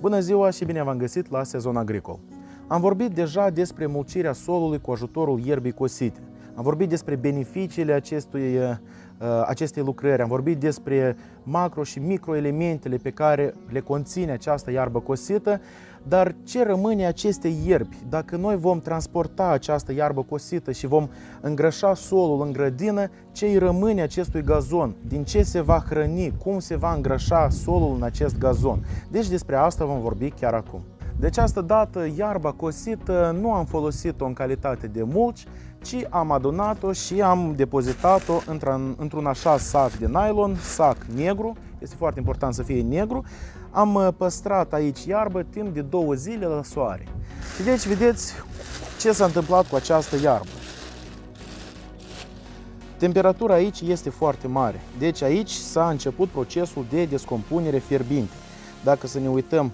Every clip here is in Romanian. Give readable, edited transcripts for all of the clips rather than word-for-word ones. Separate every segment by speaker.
Speaker 1: Bună ziua și bine v-am găsit la Sezon Agricol. Am vorbit deja despre mulcirea solului cu ajutorul ierbii cosite. Am vorbit despre beneficiile acestei lucrări, am vorbit despre macro și microelementele pe care le conține această iarbă cosită, dar ce rămâne acestei ierbi? Dacă noi vom transporta această iarbă cosită și vom îngrășa solul în grădină, ce îi rămâne acestui gazon? Din ce se va hrăni? Cum se va îngrășa solul în acest gazon? Deci despre asta vom vorbi chiar acum. De această dată, iarba cosită nu am folosit-o în calitate de mulci, ci am adunat-o și am depozitat-o într-un așa sac de nylon, sac negru, este foarte important să fie negru. Am păstrat aici iarbă timp de 2 zile la soare. Și deci vedeți ce s-a întâmplat cu această iarbă. Temperatura aici este foarte mare, deci aici s-a început procesul de descompunere fierbinte. Dacă să ne uităm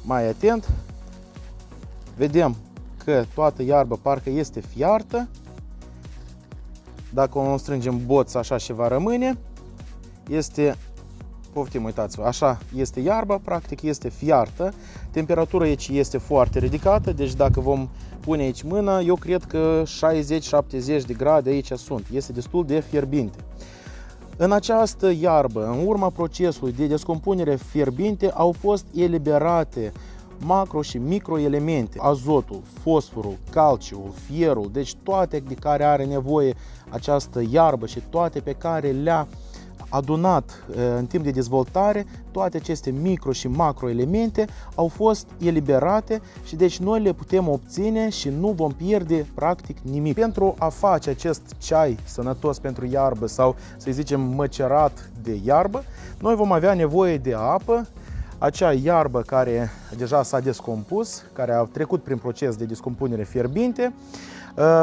Speaker 1: mai atent, vedem că toată iarba parcă este fiartă. Dacă o strângem boț, așa și va rămâne. Este, poftim, uitați-vă, așa este iarba, practic este fiartă. Temperatura aici este foarte ridicată, deci dacă vom pune aici mâna, eu cred că 60-70 de grade aici sunt. Este destul de fierbinte. În această iarbă, în urma procesului de descompunere fierbinte, au fost eliberate macro și microelemente, azotul, fosforul, calciul, fierul, deci toate de care are nevoie această iarbă și toate pe care le-a adunat în timp de dezvoltare, toate aceste micro și macroelemente au fost eliberate și deci noi le putem obține și nu vom pierde practic nimic. Pentru a face acest ceai sănătos pentru iarbă sau să zicem măcerat de iarbă, noi vom avea nevoie de apă, acea iarbă care deja s-a descompus, care a trecut prin proces de descompunere fierbinte.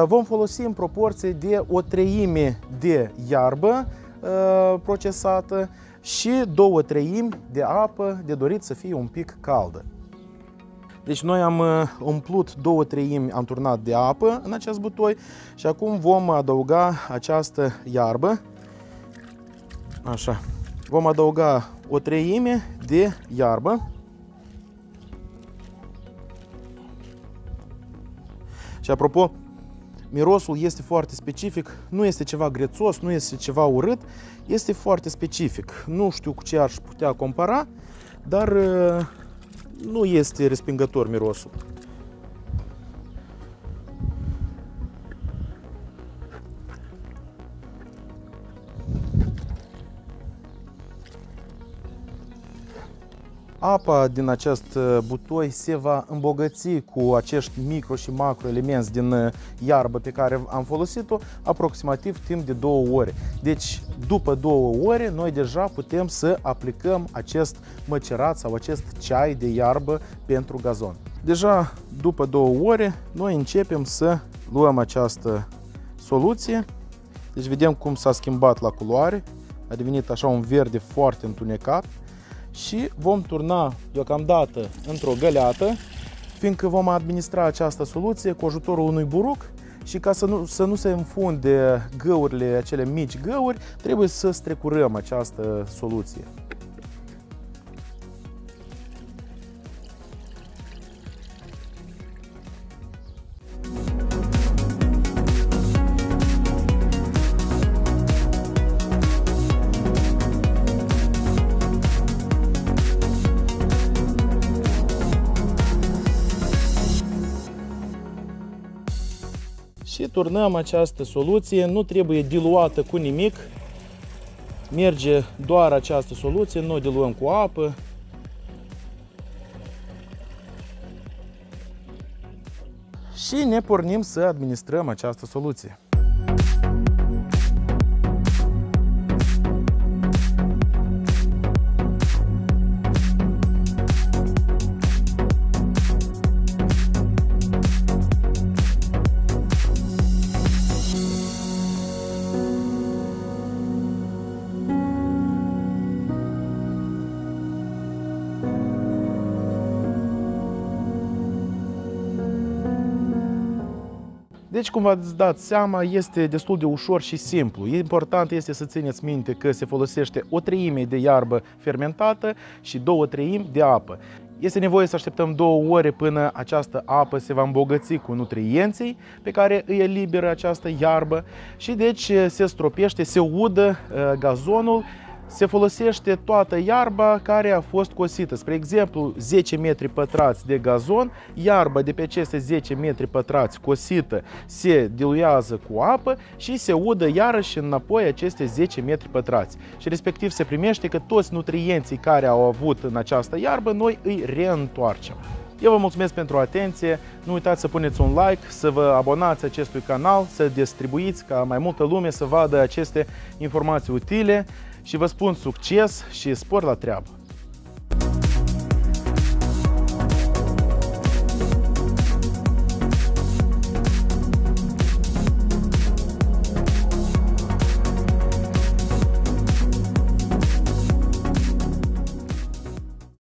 Speaker 1: Vom folosi în proporție de 1/3 de iarbă procesată și 2/3 de apă, de dorit să fie un pic caldă. Deci noi am umplut 2/3, am turnat de apă în acest butoi și acum vom adăuga această iarbă. Așa. Vom adăuga 1/3 de iarbă. Și apropo, mirosul este foarte specific, nu este ceva grețos, nu este ceva urât, este foarte specific. Nu știu cu ce aș putea compara, dar nu este respingător mirosul. Apa din acest butoi se va îmbogăți cu acești micro și macro elemente din iarbă pe care am folosit-o aproximativ timp de 2 ore. Deci după 2 ore noi deja putem să aplicăm acest măcerat sau acest ceai de iarbă pentru gazon. Deja după 2 ore noi începem să luăm această soluție. Deci vedem cum s-a schimbat la culoare, a devenit așa un verde foarte întunecat. Și vom turna deocamdată într-o găleată, fiindcă vom administra această soluție cu ajutorul unui buruc și ca să nu se înfunde găurile, acele mici găuri, trebuie să strecurăm această soluție. Și turnăm această soluție, nu trebuie diluată cu nimic, merge doar această soluție, nu o diluăm cu apă. Și ne pornim să administrăm această soluție. Deci, cum v-ați dat seama, este destul de ușor și simplu. Important este să țineți minte că se folosește 1/3 de iarbă fermentată și 2/3 de apă. Este nevoie să așteptăm 2 ore până această apă se va îmbogăți cu nutrienții pe care îi eliberă această iarbă și deci se stropește, se udă gazonul, se folosește toată iarba care a fost cosită. Spre exemplu, 10 metri pătrați de gazon, iarba de pe aceste 10 metri pătrați cosită se diluează cu apă și se udă iarăși înapoi aceste 10 metri pătrați. Și respectiv se primește că toți nutrienții care au avut în această iarbă, noi îi reîntoarcem. Eu vă mulțumesc pentru atenție, nu uitați să puneți un like, să vă abonați acestui canal, să distribuiți ca mai multă lume să vadă aceste informații utile și vă spun succes și spor la treabă!